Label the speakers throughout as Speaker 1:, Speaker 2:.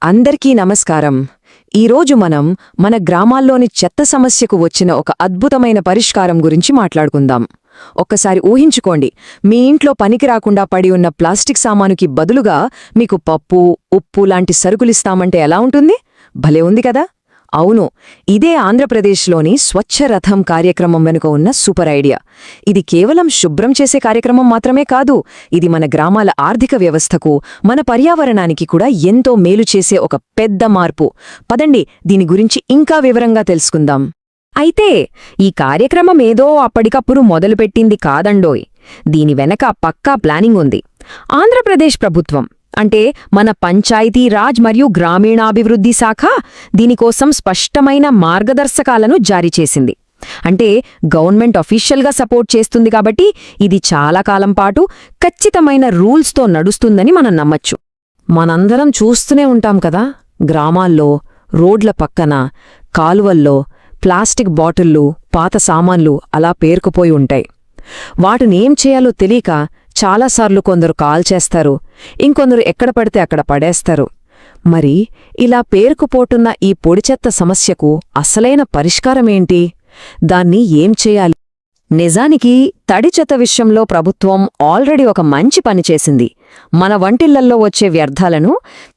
Speaker 1: అందరికీ నమస్కారం. ఈరోజు మనం మన గ్రామాల్లోని చెత్త సమస్యకు వచ్చిన ఒక అద్భుతమైన పరిష్కారం గురించి మాట్లాడుకుందాం. ఒక్కసారి ఊహించుకోండి, మీ ఇంట్లో పనికి రాకుండా పడి ఉన్న ప్లాస్టిక్ సామానుకి బదులుగా మీకు పప్పు, ఉప్పు లాంటి సరుకులిస్తామంటే ఎలా ఉంటుంది? భలే ఉంది కదా? అవును, ఇదే ఆంధ్రప్రదేశ్లోని స్వచ్ఛ రథం కార్యక్రమం వెనుక ఉన్న సూపర్ ఐడియా. ఇది కేవలం శుభ్రం చేసే కార్యక్రమం మాత్రమే కాదు, ఇది మన గ్రామాల ఆర్థిక వ్యవస్థకు, మన పర్యావరణానికి కూడా ఎంతో మేలు చేసే ఒక పెద్ద మార్పు. పదండి, దీని గురించి ఇంకా వివరంగా తెలుసుకుందాం. అయితే ఈ కార్యక్రమం ఏదో అప్పటికప్పుడు మొదలుపెట్టింది కాదండోయ్. దీని వెనక పక్కా ప్లానింగ్ ఉంది. ఆంధ్రప్రదేశ్ ప్రభుత్వం అంటే మన పంచాయతీ రాజ్ మరియు గ్రామీణాభివృద్ధి శాఖ దీనికోసం స్పష్టమైన మార్గదర్శకాలను జారీ చేసింది. అంటే గవర్నమెంట్ అఫీషియల్గా సపోర్ట్ చేస్తుంది కాబట్టి ఇది చాలా కాలం పాటు ఖచ్చితమైన రూల్స్తో నడుస్తుందని మనం నమ్మచ్చు. మనందరం చూస్తూనే ఉంటాం కదా, గ్రామాల్లో రోడ్ల పక్కన, కాలువల్లో ప్లాస్టిక్ బాటిళ్లు, పాత సామాన్లు అలా పేరుకుపోయి ఉంటాయి. వాటినేం చేయాలో తెలియక చాలాసార్లు కొందరు కాల్చేస్తారు, ఇంకొందరు ఎక్కడ పడితే అక్కడ పడేస్తారు. మరి ఇలా పేరుకుపోతున్న ఈ పొడిచెత్త సమస్యకు అసలైన పరిష్కారమేంటి? దాన్ని ఏం చేయాలి? నిజానికి తడి చెత్త విషయంలో ప్రభుత్వం ఆల్రెడీ ఒక మంచి పని చేసింది. మన వంటిళ్లల్లో వచ్చే వ్యర్థాలను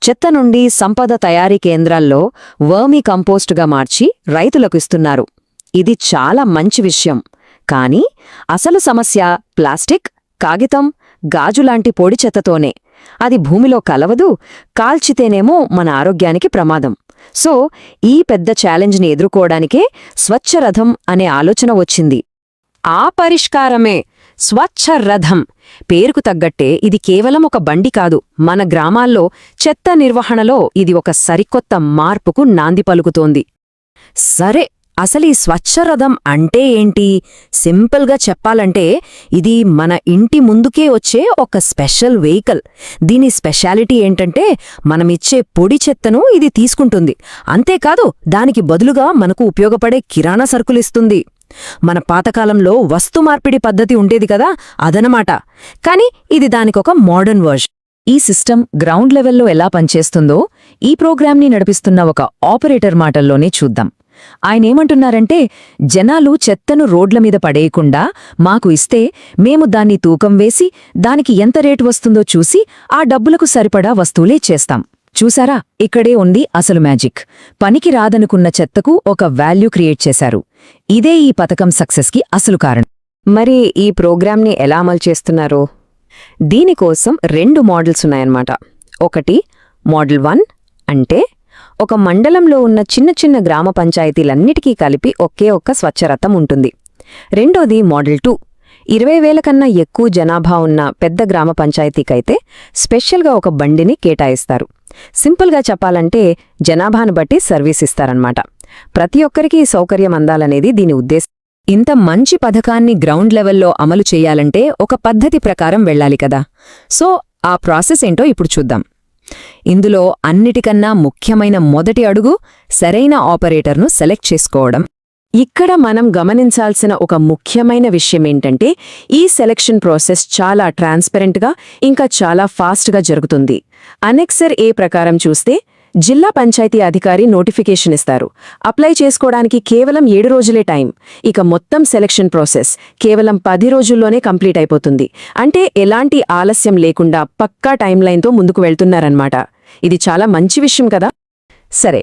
Speaker 1: చెత్త నుండి సంపద తయారీ కేంద్రాల్లో వర్మీ కంపోస్టుగా మార్చి రైతులకు ఇస్తున్నారు. ఇది చాలా మంచి విషయం. కానీ అసలు సమస్య ప్లాస్టిక్, కాగితం, గాజులాంటి పొడి చెత్తతోనే. అది భూమిలో కలవదు, కాల్చితేనేమో మన ఆరోగ్యానికి ప్రమాదం. సో ఈ పెద్ద ఛాలెంజ్ని ఎదుర్కోవడానికే స్వచ్ఛరథం అనే ఆలోచన వచ్చింది. ఆ పరిష్కారమే స్వచ్ఛ రథం. పేరుకు తగ్గట్టే ఇది కేవలం ఒక బండి కాదు, మన గ్రామాల్లో చెత్త నిర్వహణలో ఇది ఒక సరికొత్త మార్పుకు నాంది పలుకుతోంది. సరే, అసలు ఈ స్వచ్ఛరథం అంటే ఏంటి? సింపుల్గా చెప్పాలంటే ఇది మన ఇంటి ముందుకే వచ్చే ఒక స్పెషల్ వెహికల్. దీని స్పెషాలిటీ ఏంటంటే మనమిచ్చే పొడి చెత్తను ఇది తీసుకుంటుంది. అంతేకాదు, దానికి బదులుగా మనకు ఉపయోగపడే కిరాణా సరుకులిస్తుంది. మన పాతకాలంలో వస్తు మార్పిడి పద్ధతి ఉండేది కదా, అదనమాట. కాని ఇది దానికొక మోడర్న్ వర్షన్. ఈ సిస్టమ్ గ్రౌండ్ లెవెల్లో ఎలా పనిచేస్తుందో ఈ ప్రోగ్రాంని నడిపిస్తున్న ఒక ఆపరేటర్ మాటల్లోనే చూద్దాం. ఆయనేమంటున్నారంటే, జనాలు చెత్తను రోడ్ల మీద పడేయకుండా మాకు ఇస్తే మేము దాన్ని తూకం వేసి దానికి ఎంత రేటు వస్తుందో చూసి ఆ డబ్బులకు సరిపడా వస్తువులే చేస్తాం. చూసారా, ఇక్కడే ఉంది అసలు మ్యాజిక్. పనికి రాదనుకున్న చెత్తకు ఒక వాల్యూ క్రియేట్ చేశారు. ఇదే ఈ పథకం సక్సెస్కి అసలు కారణం. మరి ఈ ప్రోగ్రాంని ఎలా అమలు చేస్తున్నారు? దీనికోసం 2 మోడల్స్ ఉన్నాయన్నమాట. ఒకటి మోడల్ 1, అంటే ఒక మండలంలో ఉన్న చిన్న చిన్న గ్రామ పంచాయతీలన్నిటికీ కలిపి ఒకే ఒక్క స్వచ్ఛరథం ఉంటుంది. రెండోది మోడల్ 2, 20,000 కన్నా ఎక్కువ జనాభా ఉన్న పెద్ద గ్రామ పంచాయతీకైతే స్పెషల్గా ఒక బండిని కేటాయిస్తారు. సింపుల్గా చెప్పాలంటే జనాభాను బట్టి సర్వీస్ ఇస్తారన్నమాట. ప్రతి ఒక్కరికీ సౌకర్యం అందాలనేది దీని ఉద్దేశం. ఇంత మంచి పథకాన్ని గ్రౌండ్ లెవెల్లో అమలు చేయాలంటే ఒక పద్ధతి ప్రకారం వెళ్ళాలి కదా. సో ఆ ప్రాసెస్ ఏంటో ఇప్పుడు చూద్దాం. ఇందులో అన్నిటికన్నా ముఖ్యమైన మొదటి అడుగు సరైన ఆపరేటర్ను సెలెక్ట్ చేసుకోవడం. ఇక్కడ మనం గమనించాల్సిన ఒక ముఖ్యమైన విషయమేంటంటే ఈ సెలెక్షన్ ప్రాసెస్ చాలా ట్రాన్స్పరెంట్గా ఇంకా చాలా ఫాస్ట్గా జరుగుతుంది. అనెక్సర్ ఏ ప్రకారం చూస్తే జిల్లా పంచాయతీ అధికారి నోటిఫికేషన్ ఇస్తారు. అప్లై చేసుకోవడానికి కేవలం 7 రోజులే టైం. ఇక మొత్తం సెలక్షన్ ప్రాసెస్ కేవలం 10 రోజుల్లోనే కంప్లీట్ అయిపోతుంది. అంటే ఎలాంటి ఆలస్యం లేకుండా పక్కా టైంలైన్తో ముందుకు వెళ్తున్నారన్నమాట. ఇది చాలా మంచి విషయం కదా. సరే,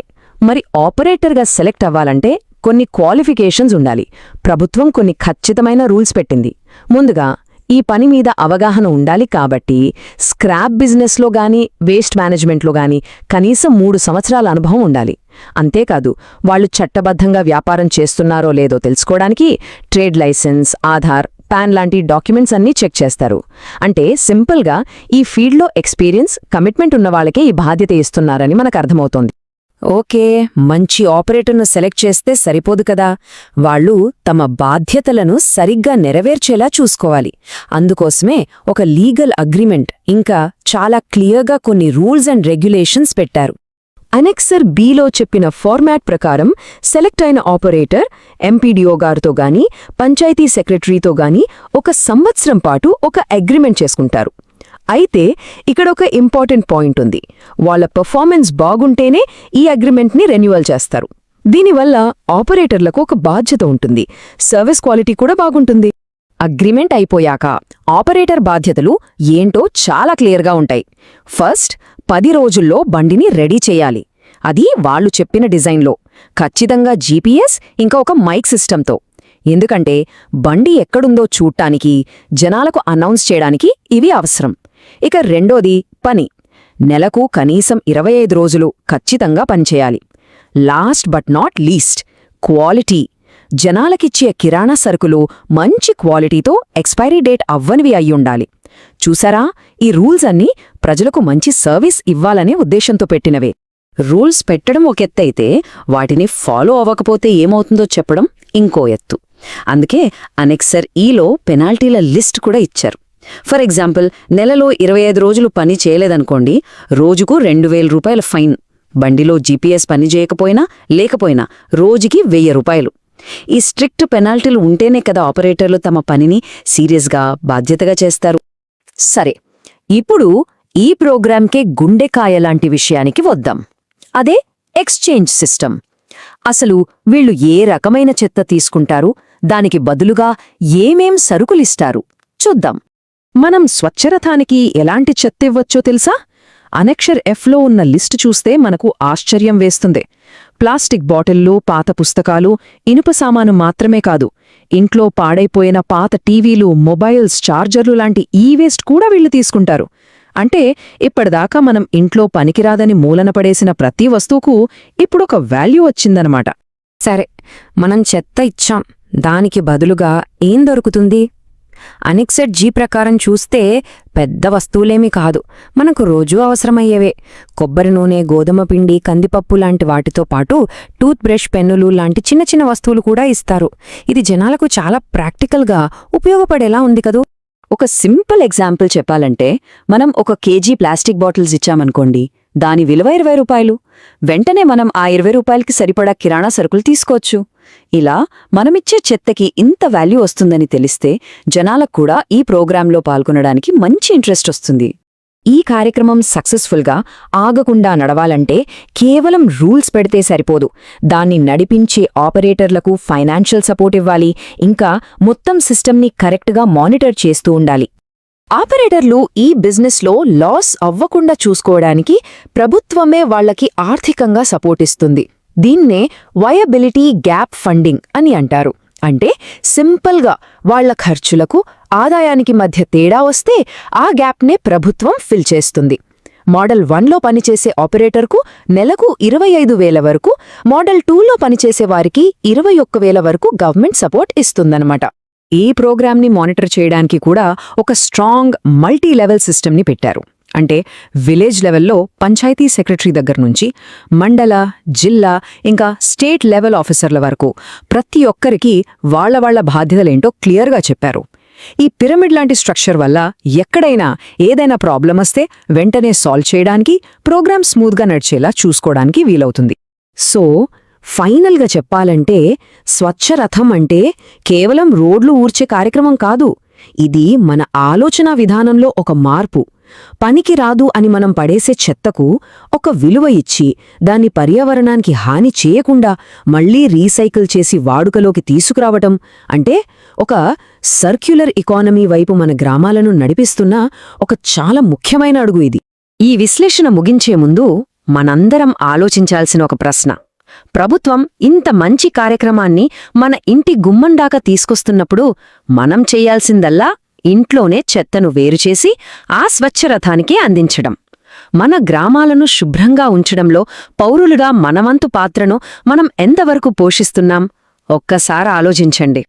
Speaker 1: మరి ఆపరేటర్గా సెలెక్ట్ అవ్వాలంటే కొన్ని క్వాలిఫికేషన్స్ ఉండాలి. ప్రభుత్వం కొన్ని ఖచ్చితమైన రూల్స్ పెట్టింది. ముందుగా ఈ పని మీద అవగాహన ఉండాలి. కాబట్టి స్క్రాప్ బిజినెస్లో గానీ వేస్ట్ మేనేజ్మెంట్లో గానీ కనీసం 3 సంవత్సరాల అనుభవం ఉండాలి. అంతేకాదు, వాళ్ళు చట్టబద్ధంగా వ్యాపారం చేస్తున్నారో లేదో తెలుసుకోవడానికి ట్రేడ్ లైసెన్స్, ఆధార్, పాన్ లాంటి డాక్యుమెంట్స్ అన్నీ చెక్ చేస్తారు. అంటే సింపుల్గా ఈ ఫీల్డ్లో ఎక్స్పీరియన్స్, కమిట్మెంట్ ఉన్నవాళ్లకే ఈ బాధ్యత ఇస్తున్నారని మనకు అర్థమవుతోంది. ఓకే, మంచి ఆపరేటర్ను సెలెక్ట్ చేస్తే సరిపోదు కదా, వాళ్ళు తమ బాధ్యతలను సరిగ్గా నెరవేర్చేలా చూసుకోవాలి. అందుకోసమే ఒక లీగల్ అగ్రిమెంట్ ఇంకా చాలా క్లియర్గా కొన్ని రూల్స్ అండ్ రెగ్యులేషన్స్ పెట్టారు. అనెక్సర్ బిలో చెప్పిన ఫార్మాట్ ప్రకారం సెలెక్ట్ అయిన ఆపరేటర్ ఎంపీడీఓ గారితో గానీ పంచాయతీ సెక్రటరీతో గానీ 1 సంవత్సరం పాటు ఒక అగ్రిమెంట్ చేసుకుంటారు. అయితే ఇక్కడ ఒక ఇంపార్టెంట్ పాయింట్ ఉంది. వాళ్ళ పెర్ఫార్మెన్స్ బాగుంటేనే ఈ అగ్రిమెంట్ని రెన్యువల్ చేస్తారు. దీనివల్ల ఆపరేటర్లకు ఒక బాధ్యత ఉంటుంది, సర్వీస్ క్వాలిటీ కూడా బాగుంటుంది. అగ్రిమెంట్ అయిపోయాక ఆపరేటర్ బాధ్యతలు ఏంటో చాలా క్లియర్గా ఉంటాయి. ఫస్ట్, 10 రోజుల్లో బండిని రెడీ చేయాలి. అది వాళ్ళు చెప్పిన డిజైన్లో, ఖచ్చితంగా జీపీఎస్ ఇంకా ఒక మైక్ సిస్టంతో. ఎందుకంటే బండి ఎక్కడుందో చూడ్డానికి, జనాలకు అనౌన్స్ చేయడానికి ఇవి అవసరం. ఇక రెండోది పని. నెలకు కనీసం 25 రోజులు ఖచ్చితంగా పనిచేయాలి. Last but not least, quality. జనాలకిచ్చే కిరాణా సరుకులు మంచి క్వాలిటీతో ఎక్స్పైరీ డేట్ అవ్వనివి అయ్యుండాలి. చూసారా, ఈ రూల్స్ అన్నీ ప్రజలకు మంచి సర్వీస్ ఇవ్వాలనే ఉద్దేశంతో పెట్టినవే. రూల్స్ పెట్టడం ఒక ఎత్తైతే వాటిని ఫాలో అవ్వకపోతే ఏమవుతుందో చెప్పడం ఇంకో ఎత్తు. అందుకే అనెక్సర్ ఈలో పెనాల్టీల లిస్ట్ కూడా ఇచ్చారు. ఫర్ ఎగ్జాంపుల్, నెలలో 25 రోజులు పని చేయలేదనుకోండి, రోజుకు 2000 రూపాయల ఫైన్. బండిలో జీపీఎస్ పని చేయకపోయినా లేకపోయినా రోజుకి 1000 రూపాయలు. ఈ స్ట్రిక్ట్ పెనాల్టీలు ఉంటేనే కదా ఆపరేటర్లు తమ పనిని సీరియస్గా, బాధ్యతగా చేస్తారు. సరే, ఇప్పుడు ఈ ప్రోగ్రాంకే గుండెకాయలాంటి విషయానికి వద్దాం. అదే ఎక్స్చేంజ్ సిస్టమ్. అసలు వీళ్ళు ఏ రకమైన చెత్త తీసుకుంటారు, దానికి బదులుగా ఏమేం సరుకులిస్తారు చూద్దాం. మనం స్వచ్ఛరథానికి ఎలాంటి చెత్త ఇవ్వచ్చో తెలుసా? అనెక్షర్ ఎఫ్లో ఉన్న లిస్టు చూస్తే మనకు ఆశ్చర్యం వేస్తుంది. ప్లాస్టిక్ బాటిళ్లు, పాత పుస్తకాలు, ఇనుప సామాను మాత్రమే కాదు, ఇంట్లో పాడైపోయిన పాత టీవీలు, మొబైల్స్, చార్జర్లు లాంటి వేస్ట్ కూడా వీళ్ళు తీసుకుంటారు. అంటే ఇప్పటిదాకా మనం ఇంట్లో పనికిరాదని మూలన పడేసిన ప్రతి వస్తువుకు ఇప్పుడొక వాల్యూ వచ్చిందనమాట. సరే, మనం చెత్త ఇచ్చాం, దానికి బదులుగా ఏం దొరుకుతుంది? అనెక్సెట్ జీ ప్రకారం చూస్తే పెద్ద వస్తువులేమీ కాదు, మనకు రోజూ అవసరమయ్యేవే. కొబ్బరి నూనె, గోధుమ పిండి, కందిపప్పు లాంటి వాటితో పాటు టూత్ బ్రష్, పెన్నులు లాంటి చిన్న చిన్న వస్తువులు కూడా ఇస్తారు. ఇది జనాలకు చాలా ప్రాక్టికల్గా ఉపయోగపడేలా ఉంది కదూ. ఒక సింపుల్ ఎగ్జాంపుల్ చెప్పాలంటే, మనం 1 కేజీ ప్లాస్టిక్ బాటిల్స్ ఇచ్చామనుకోండి, దాని విలువ 20 రూపాయలు. వెంటనే మనం ఆ 20 రూపాయలకి సరిపడా కిరాణా సరుకులు తీసుకోవచ్చు. ఇలా మనమిచ్చే చెత్తకి ఇంత వాల్యూ వస్తుందని తెలిస్తే జనాలకు కూడా ఈ ప్రోగ్రాంలో పాల్గొనడానికి మంచి ఇంట్రెస్ట్ వస్తుంది. ఈ కార్యక్రమం సక్సెస్ఫుల్గా ఆగకుండా నడవాలంటే కేవలం రూల్స్ పెడితే సరిపోదు. దాన్ని నడిపించే ఆపరేటర్లకు ఫైనాన్షియల్ సపోర్ట్ ఇవ్వాలి, ఇంకా మొత్తం సిస్టమ్ని కరెక్ట్గా మానిటర్ చేస్తూ ఉండాలి. ఆపరేటర్లు ఈ బిజినెస్లో లాస్ అవ్వకుండా చూసుకోవడానికి ప్రభుత్వమే వాళ్లకి ఆర్థికంగా సపోర్ట్ ఇస్తుంది. దీన్నే వయబిలిటీ గ్యాప్ ఫండింగ్ అని అంటారు. అంటే సింపుల్గా వాళ్ల ఖర్చులకు, ఆదాయానికి మధ్య తేడా వస్తే ఆ గ్యాప్నే ప్రభుత్వం ఫిల్ చేస్తుంది. మోడల్ 1లో పనిచేసే ఆపరేటర్కు నెలకు 25,000 వరకు, మోడల్ 2లో పనిచేసే వారికి 21,000 వరకు గవర్నమెంట్ సపోర్ట్ ఇస్తుందన్నమాట. ఈ ప్రోగ్రాంని మానిటర్ చేయడానికి కూడా ఒక స్ట్రాంగ్ మల్టీ లెవెల్ సిస్టమ్ని పెట్టారు. అంటే విలేజ్ లెవెల్లో పంచాయతీ సెక్రటరీ దగ్గర నుంచి మండల, జిల్లా ఇంకా స్టేట్ లెవెల్ ఆఫీసర్ల వరకు ప్రతి ఒక్కరికి వాళ్ల బాధ్యతలేంటో క్లియర్గా చెప్పారు. ఈ పిరమిడ్ లాంటి స్ట్రక్చర్ వల్ల ఎక్కడైనా ఏదైనా ప్రాబ్లం వస్తే వెంటనే సాల్వ్ చేయడానికి, ప్రోగ్రామ్ స్మూత్గా నడిచేలా చూసుకోవడానికి వీలవుతుంది. సో ఫైనల్గా చెప్పాలంటే, స్వచ్ఛరథం అంటే కేవలం రోడ్లు ఊర్చే కార్యక్రమం కాదు. ఇది మన ఆలోచనా విధానంలో ఒక మార్పు. పనికి రాదు అని మనం పడేసే చెత్తకు ఒక విలువ ఇచ్చి, దాన్ని పర్యావరణానికి హాని చేయకుండా మళ్లీ రీసైకిల్ చేసి వాడుకలోకి తీసుకురావటం అంటే ఒక సర్క్యులర్ ఎకానమీ వైపు మన గ్రామాలను నడిపిస్తున్న ఒక చాలా ముఖ్యమైన అడుగు ఇది. ఈ విశ్లేషణ ముగించే ముందు మనందరం ఆలోచించాల్సిన ఒక ప్రశ్న: ప్రభుత్వం ఇంత మంచి కార్యక్రమాన్ని మన ఇంటి గుమ్మందాకా తీసుకొస్తున్నప్పుడు మనం చెయ్యాల్సిందల్లా ఇంట్లోనే చెత్తను వేరుచేసి ఆ స్వచ్ఛరథానికి అందించడం. మన గ్రామాలను శుభ్రంగా ఉంచడంలో పౌరులుగా మనవంతు పాత్రను మనం ఎంతవరకు పోషిస్తున్నాం ఒక్కసారి ఆలోచించండి.